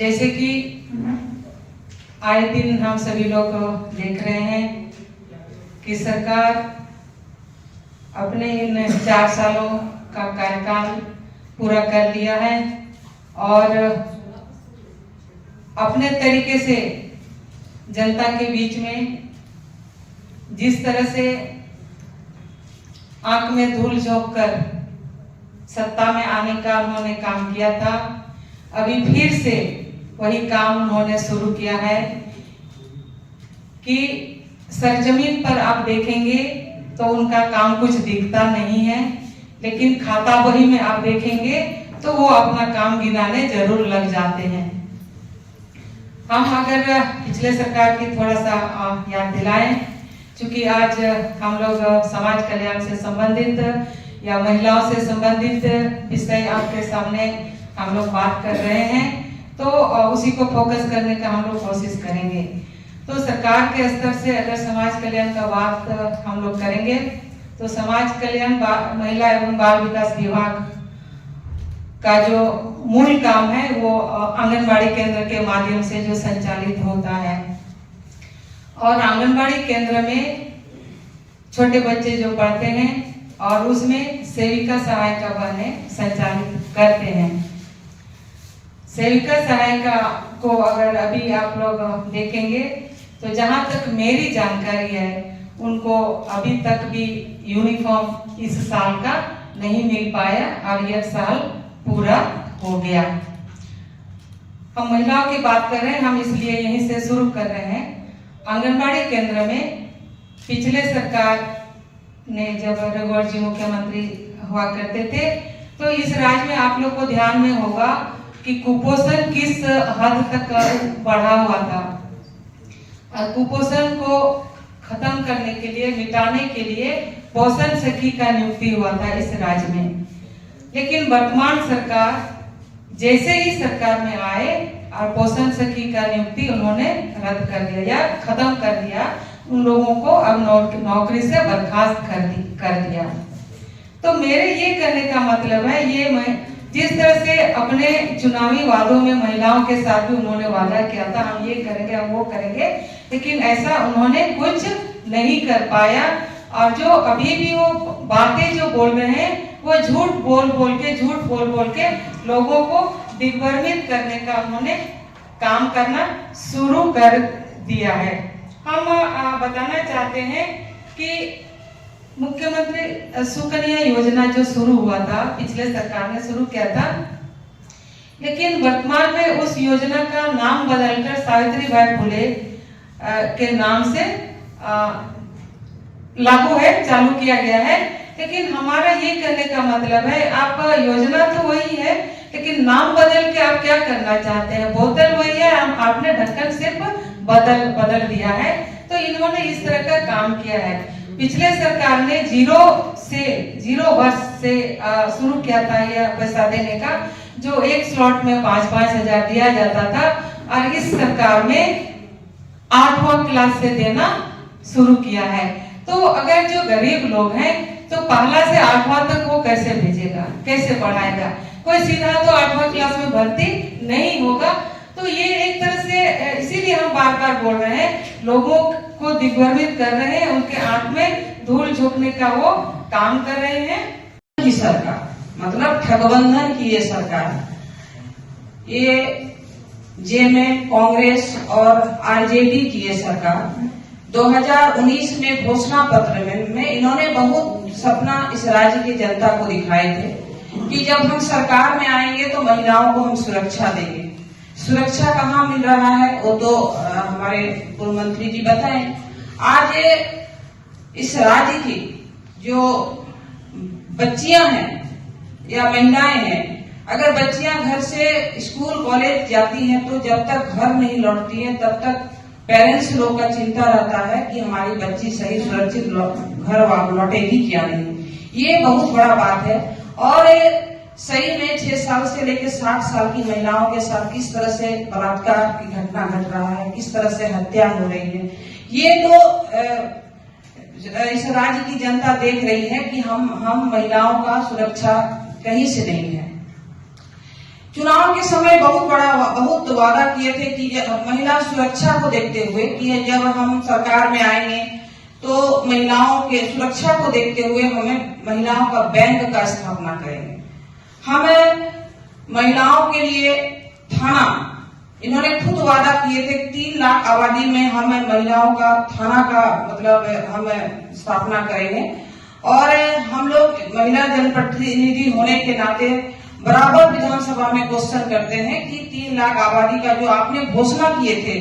जैसे कि आए दिन हम सभी लोग देख रहे हैं कि सरकार अपने इन 4 सालों का कार्यकाल पूरा कर लिया है और अपने तरीके से जनता के बीच में जिस तरह से आंख में धूल झोंक कर सत्ता में आने का उन्होंने काम किया था, अभी फिर से वही काम उन्होंने शुरू किया है कि सरजमीन पर आप देखेंगे तो उनका काम कुछ दिखता नहीं है, लेकिन खाता बही में आप देखेंगे तो वो अपना काम गिनाने जरूर लग जाते हैं। हम अगर पिछले सरकार की थोड़ा सा याद दिलाएं, क्योंकि आज हम लोग समाज कल्याण से संबंधित या महिलाओं से संबंधित विषय आपके सामने हम लोग बात कर रहे हैं, तो उसी को फोकस करने का हम लोग कोशिश करेंगे। तो सरकार के स्तर से अगर समाज कल्याण का बात हम लोग करेंगे तो समाज कल्याण महिला एवं बाल विकास विभाग का जो मूल काम है वो आंगनबाड़ी केंद्र के माध्यम से जो संचालित होता है, और आंगनबाड़ी केंद्र में छोटे बच्चे जो पढ़ते हैं और उसमें सेविका सहायिका बहनें संचालित करते हैं। सेविका सहायिका को अगर अभी आप लोग देखेंगे तो जहां तक मेरी जानकारी है उनको अभी तक भी यूनिफॉर्म इस साल का नहीं मिल पाया और यह साल पूरा हो गया। हम महिलाओं की बात कर रहे हैं, हम इसलिए यहीं से शुरू कर रहे हैं। आंगनबाड़ी केंद्र में पिछले सरकार ने जब रघुवर जी मुख्यमंत्री हुआ करते थे तो इस राज्य में आप लोग को ध्यान में होगा कि कुपोषण किस हद तक बढ़ा हुआ था, और कुपोषण को खत्म करने के लिए, मिटाने के लिए पोषण सखी का नियुक्ति हुआ था इस राज्य में। लेकिन वर्तमान सरकार जैसे ही सरकार में आए और पोषण सखी का नियुक्ति उन्होंने रद्द कर दिया या खत्म कर दिया, उन लोगों को अब नौकरी से बर्खास्त कर दिया। तो मेरे ये कहने का मतलब है, ये मैं जिस तरह से अपने चुनावी वादों में महिलाओं के साथ भी उन्होंने वादा किया था, हम ये करेंगे, हम वो करेंगे, लेकिन ऐसा उन्होंने कुछ नहीं कर पाया। और जो अभी भी वो बातें जो बोल रहे हैं वो झूठ बोल बोल के लोगों को दिग्भ्रमित करने का उन्होंने काम करना शुरू कर दिया है। हम बताना चाहते हैं कि मुख्यमंत्री सुकन्या योजना जो शुरू हुआ था, पिछले सरकार ने शुरू किया था, लेकिन वर्तमान में उस योजना का नाम बदलकर सावित्रीबाई फुले के नाम से लागू है, चालू किया गया है। लेकिन हमारा ये कहने का मतलब है, आप योजना तो वही है, लेकिन नाम बदल के आप क्या करना चाहते हैं? बोतल वही है, आपने ढक्कन सिर्फ बदल दिया है। तो इन्होंने इस तरह का काम किया है। पिछले सरकार ने 0 वर्ष से शुरू किया था यह पैसा देने का, जो एक स्लॉट में 5-5 हजार दिया जाता था, और इस सरकार में 8वां क्लास से देना शुरू किया है। तो अगर जो गरीब लोग हैं तो पहला से 8वां तक वो कैसे भेजेगा, कैसे पढ़ाएगा? कोई सीधा तो 8वां क्लास में भर्ती नहीं होगा। तो ये एक तरह से, इसीलिए हम बार बार बोल रहे हैं, लोगों को दिग्भ्रमित कर रहे हैं, उनके आंख में धूल झोंकने का वो काम कर रहे हैं। की सरकार मतलब ठगबंधन की ये सरकार, ये जेएमएम, कांग्रेस और आरजेडी की ये सरकार 2019 में घोषणा पत्र में इन्होंने बहुत सपना इस राज्य की जनता को दिखाए थे कि जब हम सरकार में आएंगे तो महिलाओं को हम सुरक्षा देंगे। सुरक्षा कहाँ मिल रहा है वो तो हमारे पूर्व मंत्री जी बताएं। आज इस राज्य की जो बच्चियां हैं या महिलाएं हैं, अगर बच्चियां घर से स्कूल कॉलेज जाती हैं तो जब तक घर नहीं लौटती हैं तब तक पेरेंट्स लोग का चिंता रहता है कि हमारी बच्ची सही सुरक्षित घर लौटेगी क्या नहीं। ये बहुत बड़ा बात है। और सही में 6 साल से लेकर 60 साल की महिलाओं के साथ किस तरह से बलात्कार की घटना घट रहा है, किस तरह से हत्या हो रही है, ये तो इस राज्य की जनता देख रही है कि हम महिलाओं का सुरक्षा कहीं से नहीं है। चुनाव के समय बहुत वादा किए थे कि महिला सुरक्षा को देखते हुए कि जब हम सरकार में आएंगे तो महिलाओं के सुरक्षा को देखते हुए हमें महिलाओं का बैंक का स्थापना करेंगे। हमें महिलाओं के लिए थाना, इन्होंने खुद वादा किए थे 3 लाख आबादी में हमें महिलाओं का थाना का मतलब हम स्थापना करेंगे। और हम लोग महिला जनप्रतिनिधि होने के नाते बराबर विधानसभा में क्वेश्चन करते हैं कि 3 लाख आबादी का जो आपने घोषणा किए थे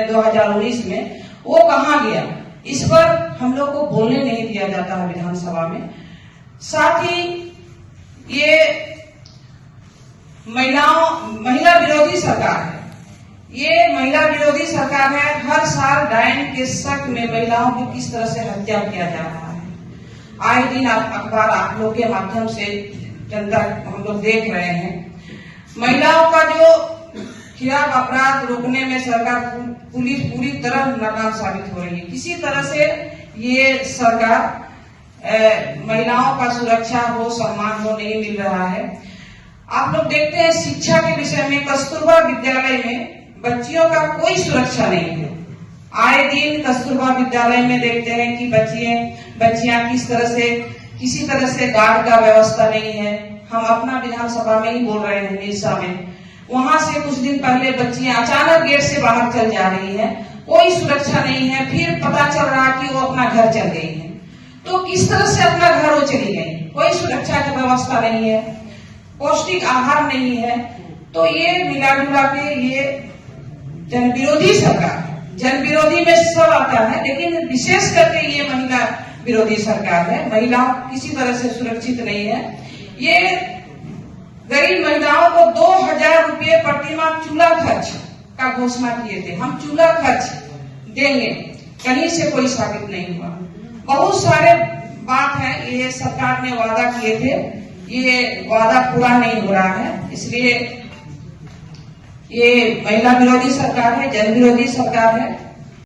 2019 में वो कहाँ गया। इस पर हम लोग को बोलने नहीं दिया जाता है विधानसभा में। साथ ही ये महिला विरोधी सरकार है, ये महिला विरोधी सरकार है। हर साल डायन के शक में महिलाओं की किस तरह से हत्या किया जा रहा है, आए दिन अखबार आप लोग के माध्यम से जनता हम लोग देख रहे हैं। महिलाओं का जो खिलाफ अपराध रोकने में सरकार पुलिस पूरी तरह नाकाम साबित हो रही है। किसी तरह से ये सरकार महिलाओं का सुरक्षा हो, सम्मान हो नहीं मिल रहा है। आप लोग देखते हैं शिक्षा के विषय में कस्तूरबा विद्यालय में बच्चियों का कोई सुरक्षा नहीं है। आए दिन कस्तूरबा विद्यालय में देखते हैं कि बच्चियां किसी तरह से गार्ड का व्यवस्था नहीं है। हम अपना विधानसभा में ही बोल रहे हैं निरसा में, वहां से कुछ दिन पहले बच्चियां अचानक गेट से बाहर चल जा रही हैं, कोई सुरक्षा नहीं है। फिर पता चल रहा कि वो अपना घर चल गई है। तो किस तरह से अपना घर वो चली गई, कोई सुरक्षा की व्यवस्था नहीं है, पौष्टिक आहार नहीं है। तो ये मिला जुला के ये जनविरोधी सरकार, जनविरोधी में सब आता है, लेकिन विशेष करके ये महिला विरोधी सरकार है। महिला किसी तरह से सुरक्षित नहीं है। ये गरीब महिलाओं को 2000 रुपये प्रतिमाह चूल्हा खर्च का घोषणा किए थे। हम चूल्हा खर्च देंगे, कहीं से कोई साबित नहीं हुआ। बहुत सारे बात है ये सरकार ने वादा किए थे, ये वादा पूरा नहीं हो रहा है। इसलिए ये महिला विरोधी सरकार है, जन विरोधी सरकार है।